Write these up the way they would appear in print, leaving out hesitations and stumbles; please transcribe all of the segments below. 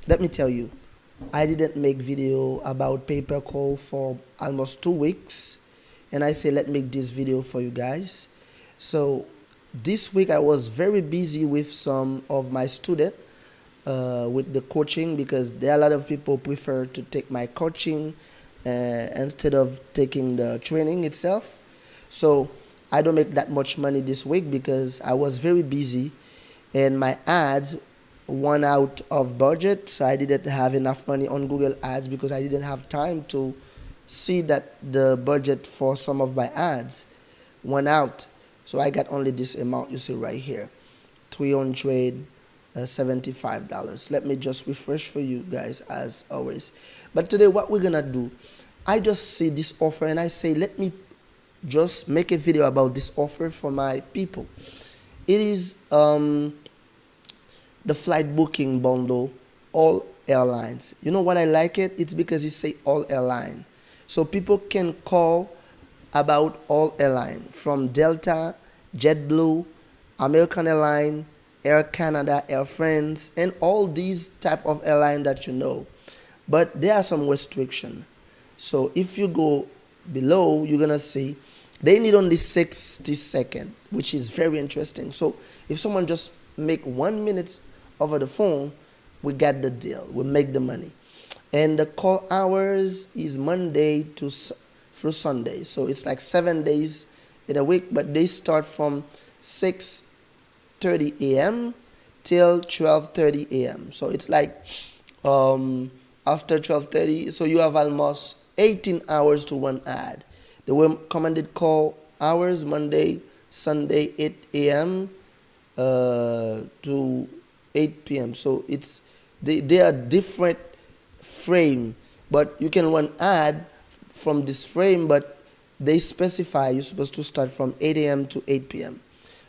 Let me tell you, I didn't make video about paper call for almost 2 weeks, and I say let me make this video for you guys. So this week I was very busy with some of my students with the coaching, because there are a lot of people prefer to take my coaching instead of taking the training itself. So I don't make that much money this week because I was very busy and my ads went out of budget, so I didn't have enough money on Google Ads because I didn't have time to see that the budget for some of my ads went out. So I got only this amount you see right here, $375. Let me just refresh for you guys as always. But today what we're gonna do, I just see this offer and I say let me just make a video about this offer for my people. It is the flight booking bundle, all airlines. You know what I like it? It's because it say all airline. So people can call about all airline, from Delta, JetBlue, American Airlines, Air Canada, Air France, and all these type of airline that you know. But there are some restriction. So if you go below, you're gonna see they need only 60 seconds, which is very interesting. So if someone just make 1 minute over the phone, we get the deal, we make the money. And the call hours is Monday through Sunday, so it's like 7 days in a week, but they start from 6:30 a.m. till 12:30 a.m. So it's like after 12:30, so you have almost 18 hours to one ad. The recommended call hours Monday, Sunday, 8 a.m. To 8 p.m. So it's they are different frame, but you can run ad from this frame, but they specify you're supposed to start from 8 a.m. to 8 p.m.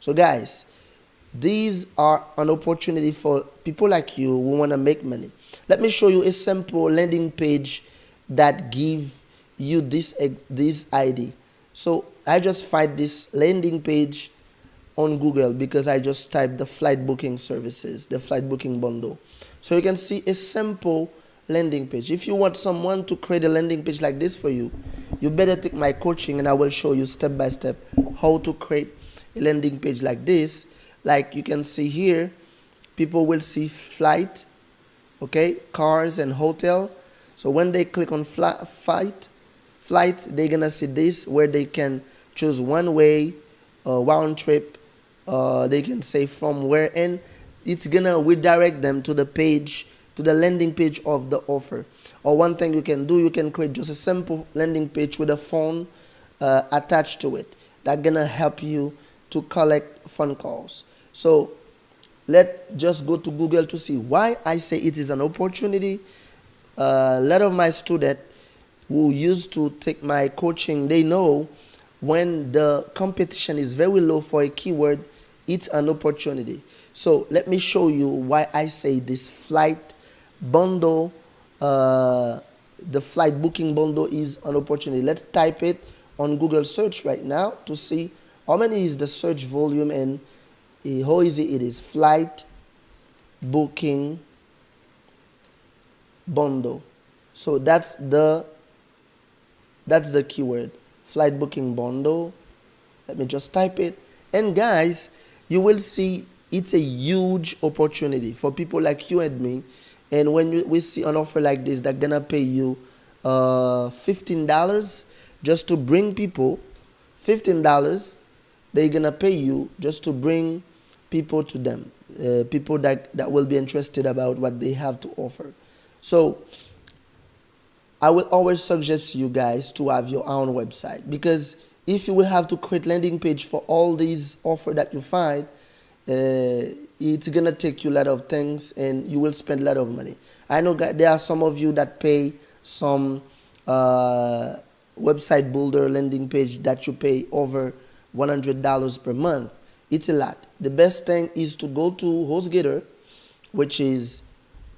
So guys, these are an opportunity for people like you who want to make money. Let me show you a simple landing page that give you this ID. So I just find this landing page on Google because I just typed the flight booking services, the flight booking bundle. So you can see a simple landing page. If you want someone to create a landing page like this for you, you better take my coaching and I will show you step by step how to create a landing page like this. Like you can see here, people will see flight, okay, cars and hotel. So when they click on flight, they're gonna see this where they can choose one way, round trip. They can say from where, and it's gonna redirect them to the page, to the landing page of the offer. Or one thing you can do, you can create just a simple landing page with a phone attached to it. That's gonna help you to collect phone calls. So let's just go to Google to see why I say it is an opportunity. A lot of my students who used to take my coaching, they know when the competition is very low for a keyword, it's an opportunity. So let me show you why I say this flight bundle, the flight booking bundle is an opportunity. Let's type it on Google search right now to see how many is the search volume and how easy it is. Flight booking bundle. So that's the keyword, flight booking bundle. Let me just type it, and guys, you will see it's a huge opportunity for people like you and me. And when we see an offer like this, they're gonna pay you $15 just to bring people. $15 they're gonna pay you just to bring people to them, people that will be interested about what they have to offer. So I will always suggest you guys to have your own website, because if you will have to create landing page for all these offer that you find, it's gonna take you a lot of things and you will spend a lot of money. I know there are some of you that pay some website builder landing page that you pay over $100 per month. It's a lot. The best thing is to go to HostGator, which is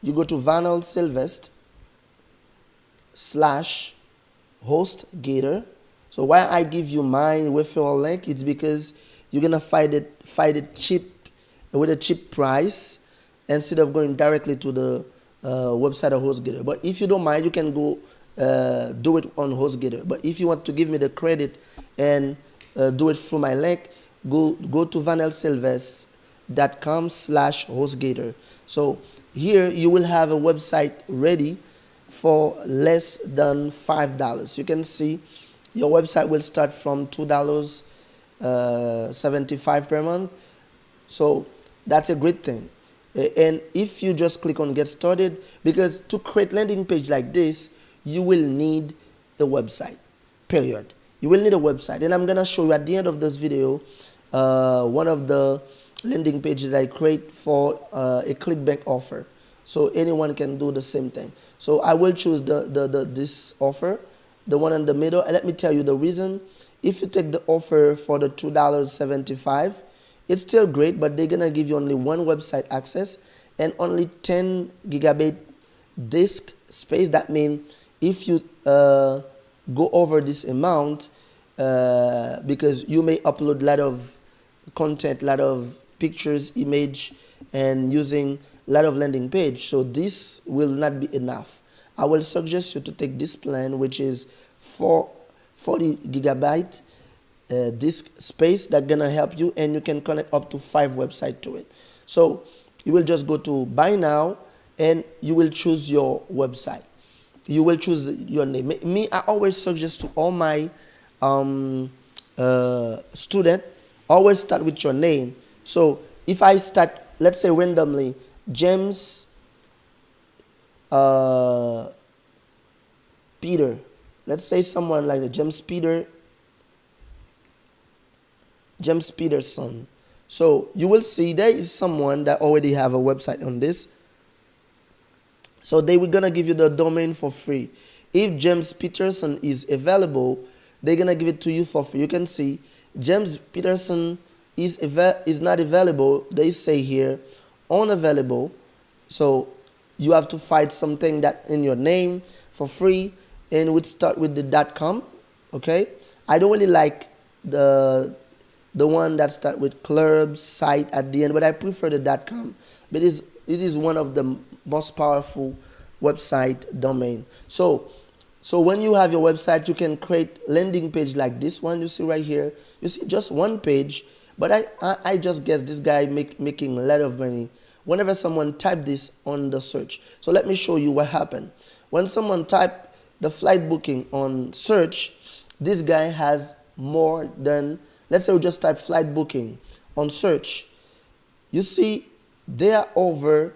you go to princeherly.sylvester/HostGator. So why I give you my referral link, it's because you're gonna find it cheap, with a cheap price, instead of going directly to the website of HostGator. But if you don't mind, you can go do it on HostGator. But if you want to give me the credit and do it through my link, go to vanelsylvester.com/HostGator. So here you will have a website ready for less than $5. You can see your website will start from $2.75 per month. So that's a great thing. And if you just click on get started, because to create landing page like this, you will need a website, period. You will need a website. And I'm going to show you at the end of this video one of the landing pages that I create for a ClickBank offer. So anyone can do the same thing. So I will choose this offer, the one in the middle. And let me tell you the reason. If you take the offer for the $2.75, it's still great, but they're going to give you only one website access and only 10 gigabyte disk space. That means if you go over this amount, because you may upload a lot of content, a lot of pictures, image, and using a lot of landing page, so this will not be enough. I will suggest you to take this plan, which is 40 gigabyte disk space. That's gonna help you, and you can connect up to 5 websites to it. So you will just go to buy now, and you will choose your website. You will choose your name. Me, I always suggest to all my student, always start with your name. So if I start, let's say randomly, James Peter. Let's say someone like the James Peterson. So you will see there is someone that already have a website on this. So they were gonna give you the domain for free. If James Peterson is available, they're gonna give it to you for free. You can see James Peterson is not available. They say here unavailable. So you have to find something that in your name for free, and we'd start with the .com. Okay, I don't really like the one that start with club site at the end, but I prefer the .com. But it is one of the most powerful website domain. So when you have your website, you can create landing page like this one you see right here. You see just one page, but I just guess this guy making a lot of money whenever someone type this on the search. So let me show you what happened. When someone type the flight booking on search, this guy has more than, let's say we just type flight booking on search. You see there are over,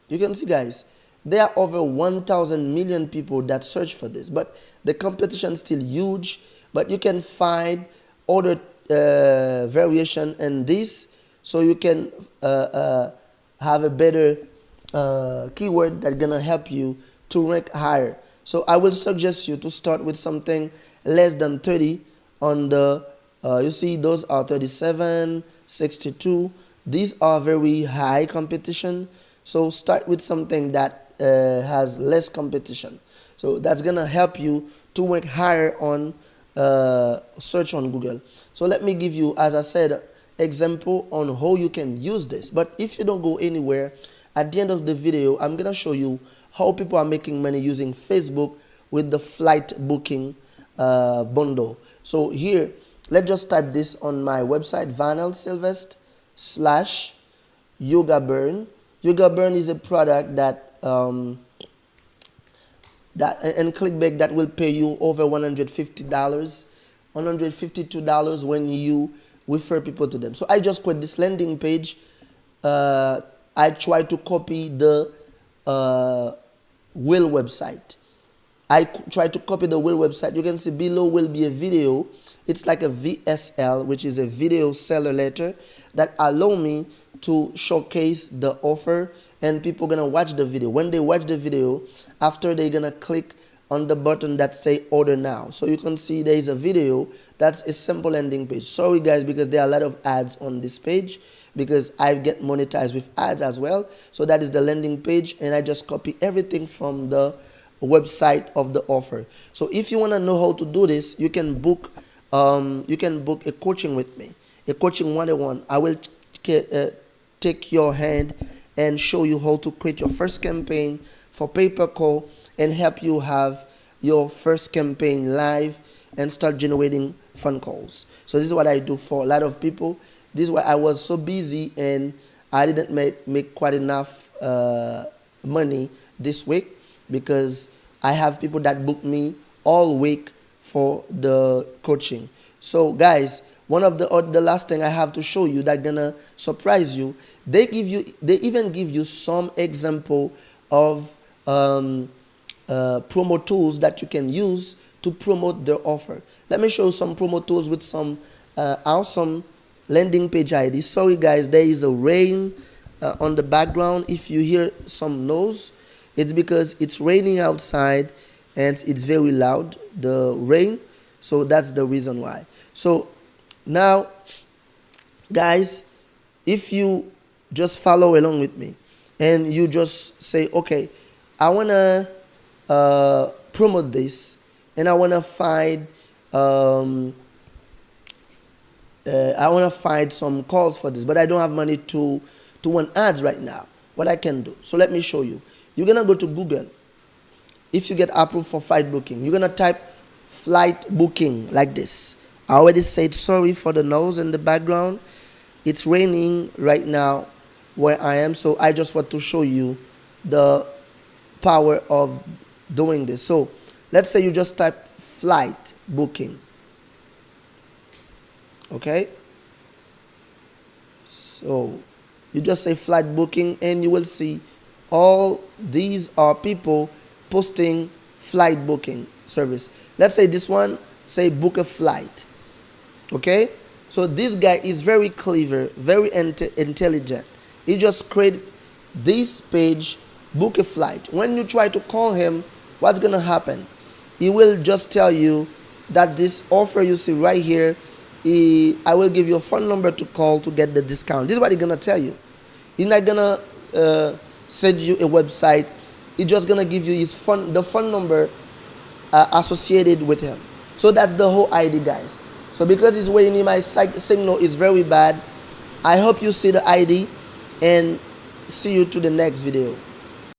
you can see guys, there are over 1,000 million people that search for this, but the competition is still huge. But you can find other variation in this, so you can have a better keyword that's gonna help you to rank higher. So I will suggest you to start with something less than 30 on the, you see those are 37, 62. These are very high competition. So start with something that has less competition. So that's gonna help you to rank higher on search on Google. So let me give you, as I said, example on how you can use this. But if you don't go anywhere, at the end of the video, I'm gonna show you how people are making money using Facebook with the flight booking bundle. So here, let's just type this on my website, vanelsylvester/yogaburn. YogaBurn is a product that and ClickBank that will pay you over $150, $152 when you refer people to them. So I just create this landing page. I try to copy the Will website. I try to copy the Will website. You can see below will be a video. It's like a VSL, which is a video seller letter that allow me to showcase the offer, and people gonna watch the video. When they watch the video, after they're gonna click on the button that say order now. So you can see there is a video that's a simple landing page. Sorry guys, because there are a lot of ads on this page, because I get monetized with ads as well. So that is the landing page, and I just copy everything from the website of the offer. So if you want to know how to do this, you can book a coaching with me, a coaching 101. I will take your hand and show you how to create your first campaign for pay-per-call and help you have your first campaign live and start generating phone calls. So this is what I do for a lot of people. This is why I was so busy and I didn't make quite enough money this week, because I have people that book me all week for the coaching. So guys, one of the last thing I have to show you that gonna surprise you, they even give you some example of promo tools that you can use to promote their offer. Let me show you some promo tools with some awesome landing page ID. Sorry guys, there is a rain on the background. If you hear some noise, it's because it's raining outside and it's very loud, the rain. So that's the reason why. So now, guys, if you just follow along with me and you just say, okay, I want to promote this and I want to find some calls for this, but I don't have money to run ads right now. What I can do? So let me show you. You're going to go to Google. If you get approved for flight booking, you're going to type flight booking like this. I already said sorry for the noise in the background. It's raining right now where I am, so I just want to show you the power of doing this. So let's say you just type flight booking. Okay? So you just say flight booking and you will see all these are people posting flight booking service. Let's say this one say book a flight. Okay, so this guy is very clever, very intelligent. He just created this page, book a flight. When you try to call him, what's gonna happen? He will just tell you that this offer you see right here, I will give you a phone number to call to get the discount. This is what he's gonna tell you. He's not gonna send you a website. He's just gonna give you the phone number associated with him. So that's the whole idea, guys. So because it's waiting, my signal is very bad. I hope you see the ID and see you to the next video.